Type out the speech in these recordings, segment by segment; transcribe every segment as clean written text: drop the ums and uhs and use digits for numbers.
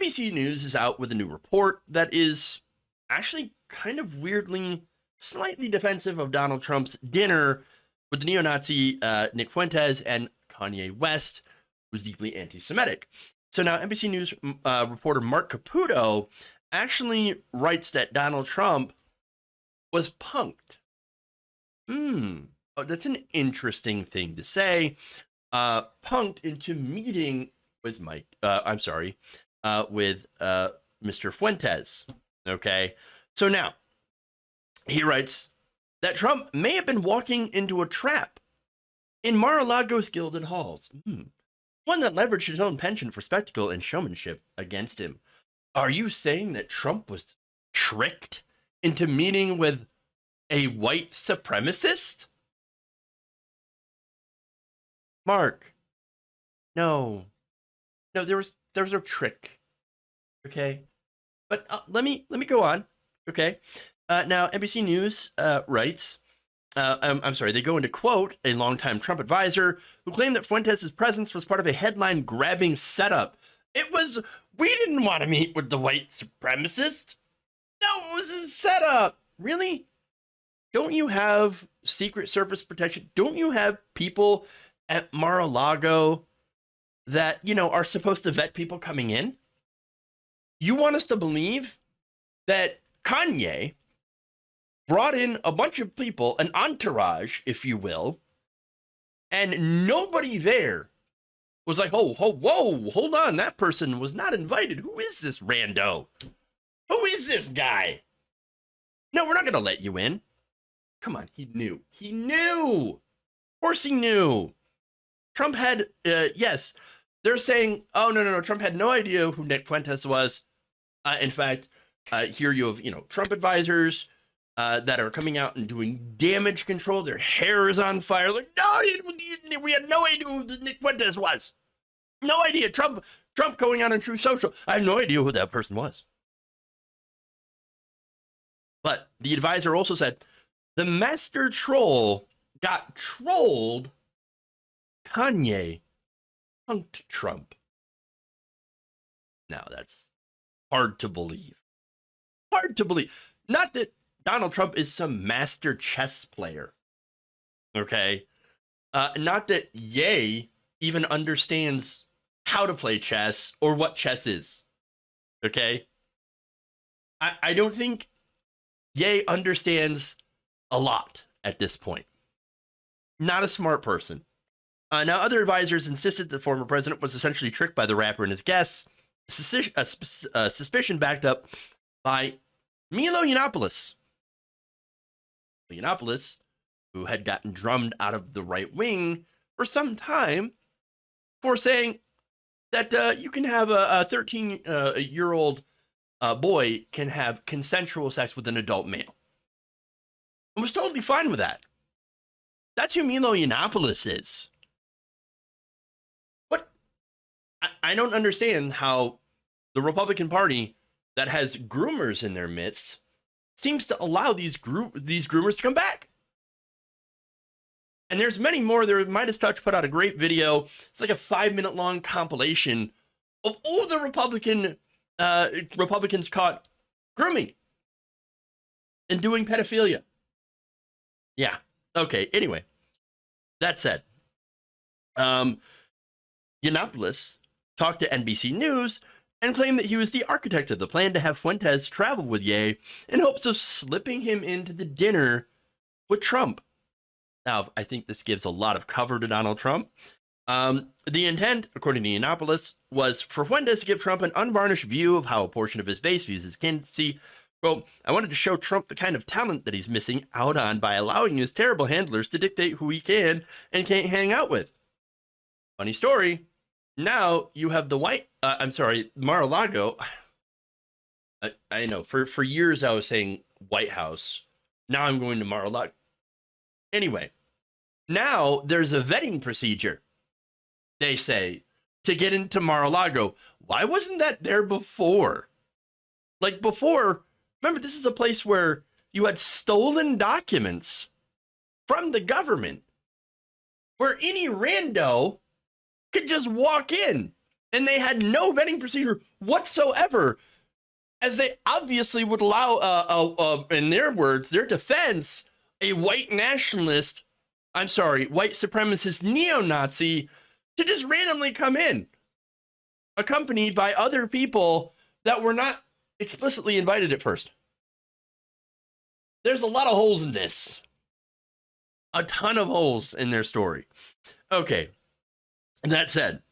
NBC News is out with a new report that is actually kind of weirdly, slightly defensive of Donald Trump's dinner with the neo-Nazi Nick Fuentes and Kanye West, who's deeply anti-Semitic. So now NBC News reporter Marc Caputo actually writes that Donald Trump was punked. Oh, that's an interesting thing to say. Punked into meeting with with Mr. Fuentes. Okay. So now he writes that Trump may have been walking into a trap in Mar-a-Lago's gilded halls. One that leveraged his own penchant for spectacle and showmanship against him. Are you saying that Trump was tricked into meeting with a white supremacist? Mark, no, there was no trick. Okay, but let me go on. Okay, now NBC News writes. They go into quote a longtime Trump advisor who claimed that Fuentes' presence was part of a headline-grabbing setup. We didn't want to meet with the white supremacist. No, it was a setup. Really? Don't you have Secret Service protection? Don't you have people at Mar-a-Lago that, are supposed to vet people coming in? You want us to believe that Kanye brought in a bunch of people, an entourage, if you will, and nobody there was like, whoa, hold on, that person was not invited. Who is this rando? Who is this guy? No, we're not going to let you in. Come on, he knew. Of course he knew. Trump had, yes, they're saying, oh, no, Trump had no idea who Nick Fuentes was. In fact, here you have, Trump advisors that are coming out and doing damage control. Their hair is on fire. Like, no, we had no idea who Nick Fuentes was. No idea. Trump going out on True Social. I have no idea who that person was. But the advisor also said, the master troll got trolled. Kanye punked Trump. Now, that's hard to believe. Not that Donald Trump is some master chess player. Okay? Not that Ye even understands how to play chess or what chess is. Okay? I don't think Ye understands a lot at this point. Not a smart person. Now, other advisors insisted the former president was essentially tricked by the rapper and his guests. Suspicion backed up by Milo Yiannopoulos. Who had gotten drummed out of the right wing for some time for saying that you can have a 13-year-old boy can have consensual sex with an adult male. I was totally fine with that. That's who Milo Yiannopoulos is. But I don't understand how the Republican Party that has groomers in their midst seems to allow these groomers to come back. And there's many more. Midas Touch put out a great video. It's like a 5-minute long compilation of all the Republicans caught grooming and doing pedophilia. Yeah. Okay. Anyway, that said, Yiannopoulos talked to NBC News and claimed that he was the architect of the plan to have Fuentes travel with Ye in hopes of slipping him into the dinner with Trump. Now, I think this gives a lot of cover to Donald Trump. The intent, according to Yiannopoulos, was for Fuentes to give Trump an unvarnished view of how a portion of his base views his candidacy. Quote, I wanted to show Trump the kind of talent that he's missing out on by allowing his terrible handlers to dictate who he can and can't hang out with. Funny story. Now you have the Mar-a-Lago. I know for years I was saying White House. Now I'm going to Mar-a-Lago. Anyway, now there's a vetting procedure, they say, to get into Mar-a-Lago. Why wasn't that there before? Like before, remember, this is a place where you had stolen documents from the government, where any rando could just walk in And they had no vetting procedure whatsoever, as they obviously would allow, in their words, their defense, a white nationalist, white supremacist neo-Nazi to just randomly come in, accompanied by other people that were not explicitly invited at first. There's a lot of holes in this. A ton of holes in their story. Okay. That said,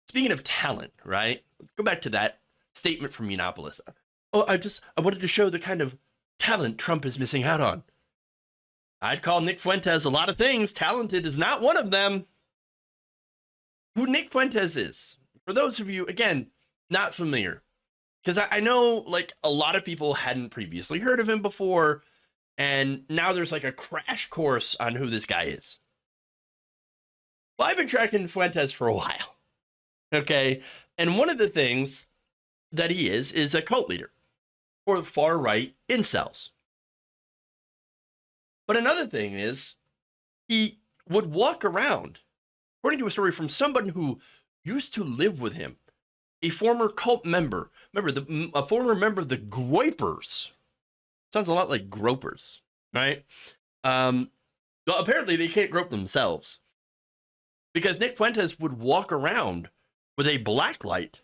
speaking of talent, right? Let's go back to that statement from Yiannopoulos. Oh, I wanted to show the kind of talent Trump is missing out on. I'd call Nick Fuentes a lot of things. Talented is not one of them. Who Nick Fuentes is, for those of you, again, not familiar, because I know like a lot of people hadn't previously heard of him before, and now there's like a crash course on who this guy is. Well, I've been tracking Fuentes for a while, okay? And one of the things that he is a cult leader for far-right incels. But another thing is he would walk around, according to a story from someone who used to live with him, a former cult member. Remember, a former member of the Groypers. Sounds a lot like gropers, right? Well, apparently they can't grope themselves, because Nick Fuentes would walk around with a black light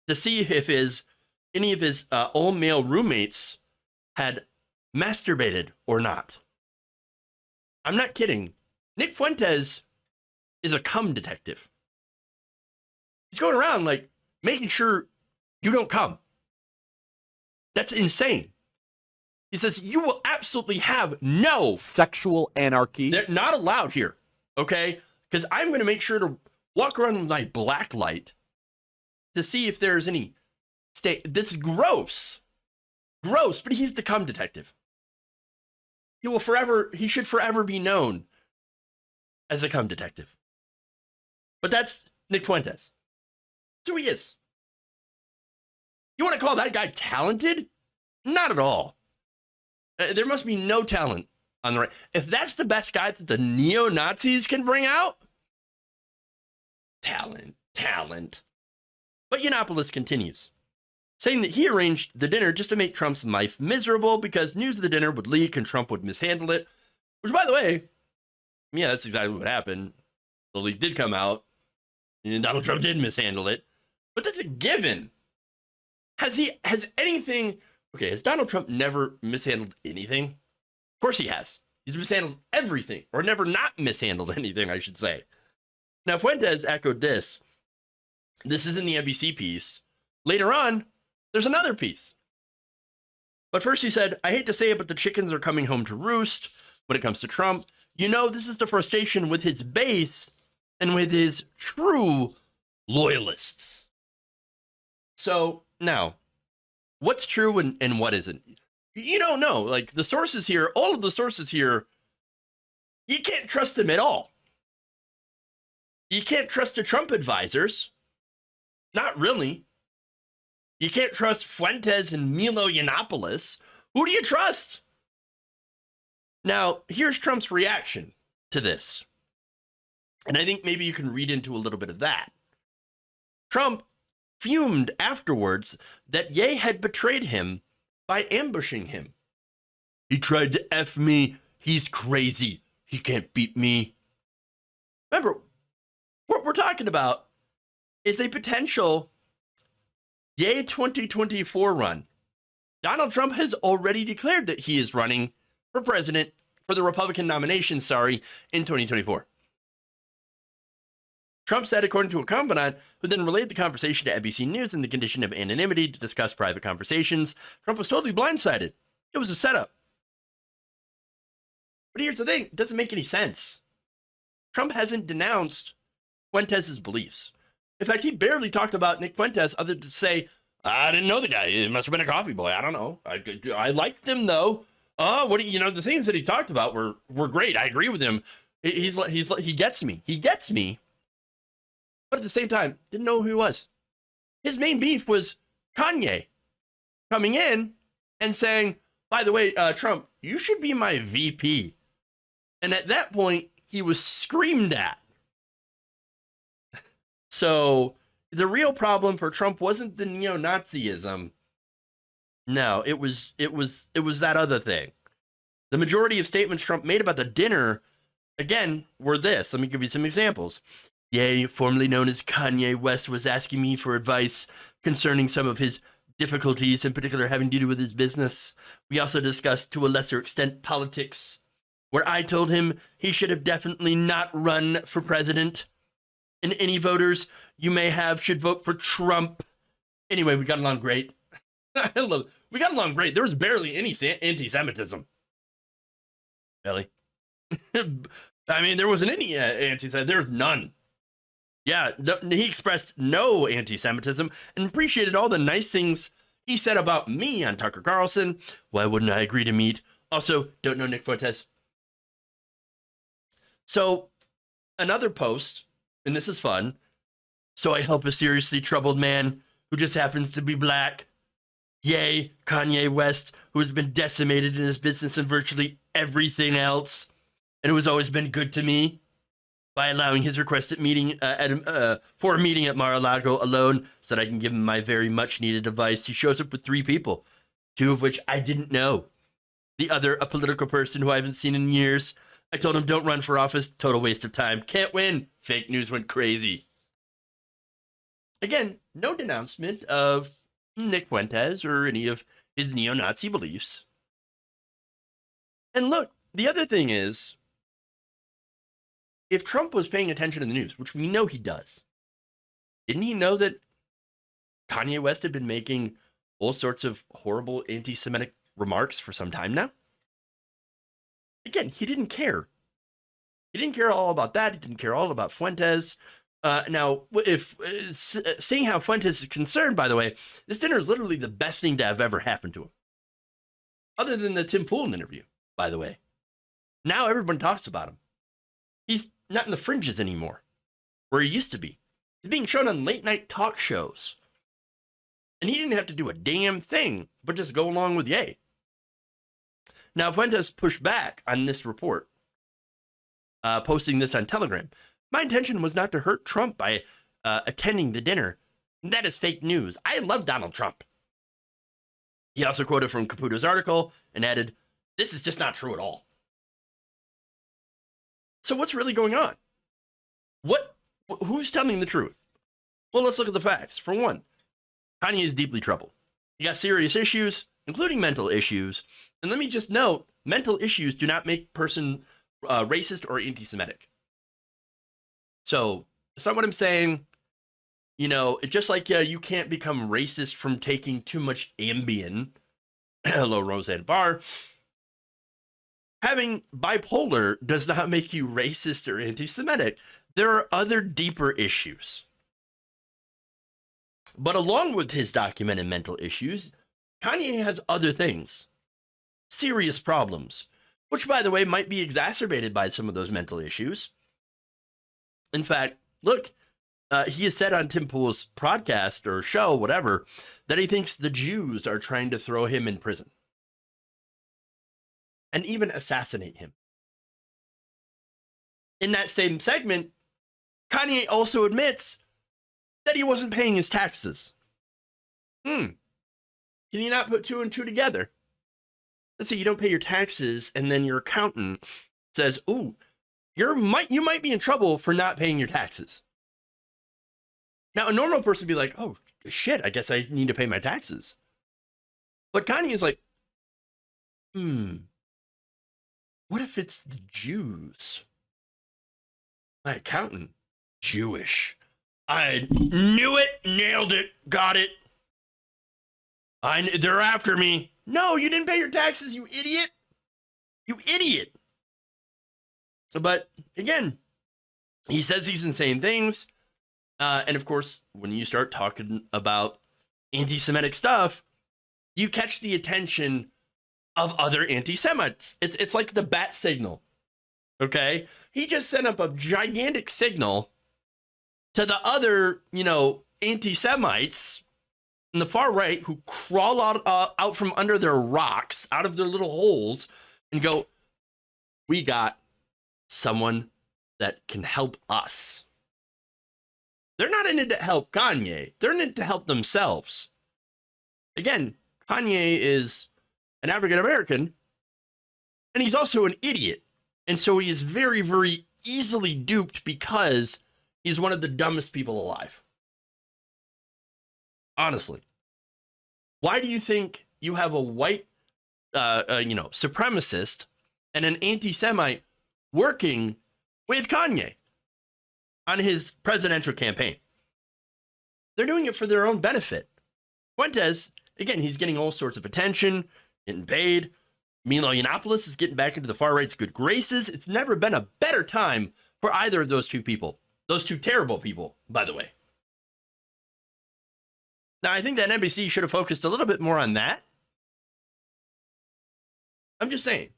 to see if any of his all-male roommates had masturbated or not. I'm not kidding. Nick Fuentes is a cum detective. He's going around like making sure you don't come. That's insane. He says you will absolutely have no sexual anarchy. They're not allowed here, okay? Because I'm going to make sure to walk around with my black light to see if there's any state. That's gross. Gross, but he's the cum detective. He should forever be known as a cum detective. But that's Nick Fuentes. That's who he is. You want to call that guy talented? Not at all. There must be no talent on the right. If that's the best guy that the neo-Nazis can bring out, talent. But Yiannopoulos continues, saying that he arranged the dinner just to make Trump's life miserable because news of the dinner would leak and Trump would mishandle it. Which, by the way, yeah, that's exactly what happened. The leak did come out, and Donald Trump did mishandle it. But that's a given. Has Donald Trump never mishandled anything? Of course he has. He's mishandled everything, or never not mishandled anything, I should say. Now, Fuentes echoed this. This is in the NBC piece. Later on, there's another piece. But first he said, I hate to say it, but the chickens are coming home to roost when it comes to Trump. You know, this is the frustration with his base and with his true loyalists. So now, what's true and what isn't? You don't know. Like the sources here, all of the sources here, you can't trust them at all. You can't trust the Trump advisors. Not really. You can't trust Fuentes and Milo Yiannopoulos. Who do you trust? Now, here's Trump's reaction to this. And I think maybe you can read into a little bit of that. Trump fumed afterwards that Ye had betrayed him by ambushing him. He tried to F me. He's crazy. He can't beat me. Remember, what we're talking about is a potential Ye 2024 run. Donald Trump has already declared that he is running for president, for the Republican nomination, in 2024. Trump said, according to a confidant, who then relayed the conversation to NBC News in the condition of anonymity to discuss private conversations, Trump was totally blindsided. It was a setup. But here's the thing. It doesn't make any sense. Trump hasn't denounced Fuentes' beliefs. In fact, he barely talked about Nick Fuentes other than to say, I didn't know the guy. He must have been a coffee boy. I don't know. I liked him, though. The things that he talked about were great. I agree with him. He gets me. He gets me. But at the same time, didn't know who he was. His main beef was Kanye coming in and saying, by the way, Trump, you should be my VP. And at that point, he was screamed at. So the real problem for Trump wasn't the neo-Nazism. No, it was that other thing. The majority of statements Trump made about the dinner, again, were this. Let me give you some examples. Ye, formerly known as Kanye West, was asking me for advice concerning some of his difficulties, in particular having to do with his business. We also discussed, to a lesser extent, politics, where I told him he should have definitely not run for president. And any voters you may have should vote for Trump. Anyway, we got along great. We got along great. There was barely any anti-Semitism. Really? I mean, there wasn't any anti-Semitism. There was none. Yeah, no, he expressed no anti-Semitism and appreciated all the nice things he said about me on Tucker Carlson. Why wouldn't I agree to meet? Also, don't know Nick Fuentes. So, another post, and this is fun. So I help a seriously troubled man who just happens to be black. Yay, Kanye West, who has been decimated in his business and virtually everything else, and who has always been good to me by allowing his requested meeting for a meeting at Mar-a-Lago alone so that I can give him my very much needed advice. He shows up with 3 people, 2 of which I didn't know. The other, a political person who I haven't seen in years. I told him, don't run for office. Total waste of time. Can't win. Fake news went crazy. Again, no denouncement of Nick Fuentes or any of his neo-Nazi beliefs. And look, the other thing is, if Trump was paying attention to the news, which we know he does, didn't he know that Kanye West had been making all sorts of horrible anti-Semitic remarks for some time now? Again, he didn't care. He didn't care all about that. He didn't care all about Fuentes. Now, if seeing how Fuentes is concerned, by the way, this dinner is literally the best thing to have ever happened to him. Other than the Tim Pool interview, by the way. Now everyone talks about him. He's not in the fringes anymore, where he used to be. He's being shown on late night talk shows. And he didn't have to do a damn thing, but just go along with yay. Now, Fuentes pushed back on this report, posting this on Telegram. My intention was not to hurt Trump by attending the dinner. That is fake news. I love Donald Trump. He also quoted from Caputo's article and added, this is just not true at all. So what's really going on? Who's telling the truth? Well, let's look at the facts. For one, Kanye is deeply troubled. He got serious issues, including mental issues. And let me just note, mental issues do not make a person racist or anti-Semitic. So, it's not what I'm saying. You know, it's just like you can't become racist from taking too much Ambien. Hello, Roseanne Barr. Having bipolar does not make you racist or anti-Semitic. There are other deeper issues. But along with his documented mental issues, Kanye has other things. Serious problems, which, by the way, might be exacerbated by some of those mental issues. In fact, look, he has said on Tim Pool's podcast or show, whatever, that he thinks the Jews are trying to throw him in prison and even assassinate him. In that same segment, Kanye also admits that he wasn't paying his taxes. Can you not put 2 and 2 together? Let's say you don't pay your taxes, and then your accountant says, "Ooh, you might be in trouble for not paying your taxes." Now, a normal person would be like, "Oh, shit, I guess I need to pay my taxes." But Kanye is like, what if it's the Jews? My accountant, Jewish. I knew it, nailed it, got it. They're after me. No, you didn't pay your taxes, you idiot. You idiot. But again, he says these insane things. And of course, when you start talking about anti-Semitic stuff, you catch the attention of other anti-Semites. It's like the bat signal. Okay? He just sent up a gigantic signal to the other, anti-Semites in the far right who crawl out from under their rocks, out of their little holes, and go, we got someone that can help us. They're not in it to help Kanye. They're in it to help themselves. Again, Kanye is an African American, and he's also an idiot. And so he is very, very easily duped because he's one of the dumbest people alive. Honestly. Why do you think you have a white, supremacist and an anti-Semite working with Kanye on his presidential campaign? They're doing it for their own benefit. Fuentes, again, he's getting all sorts of attention, getting paid. Milo Yiannopoulos is getting back into the far right's good graces. It's never been a better time for either of those two people. Those two terrible people, by the way. Now, I think that NBC should have focused a little bit more on that. I'm just saying.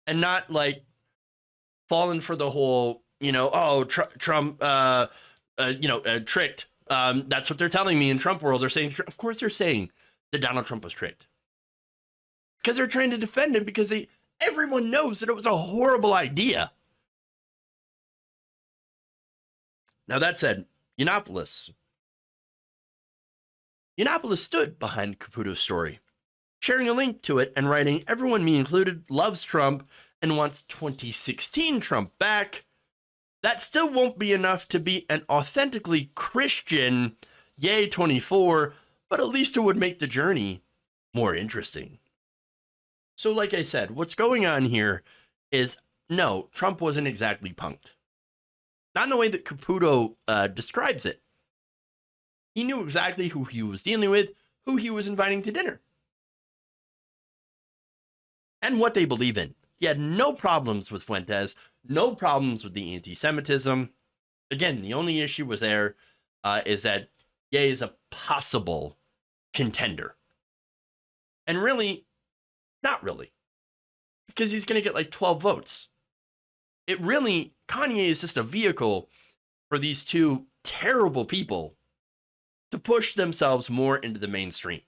And not like falling for the whole, Trump, tricked. That's what they're telling me in Trump world. They're saying, of course they're saying that Donald Trump was tricked. Because they're trying to defend him because everyone knows that it was a horrible idea. Now, that said, Yiannopoulos stood behind Caputo's story, sharing a link to it and writing, "Everyone, me included, loves Trump and wants 2016 Trump back. That still won't be enough to be an authentically Christian, yay 24, but at least it would make the journey more interesting." So like I said, what's going on here is, no, Trump wasn't exactly punked. Not in the way that Caputo describes it. He knew exactly who he was dealing with, who he was inviting to dinner, and what they believe in. He had no problems with Fuentes, no problems with the anti-Semitism. Again, the only issue was there is that Ye is a possible contender. And really, not really, because he's going to get like 12 votes. Kanye is just a vehicle for these two terrible people to push themselves more into the mainstream.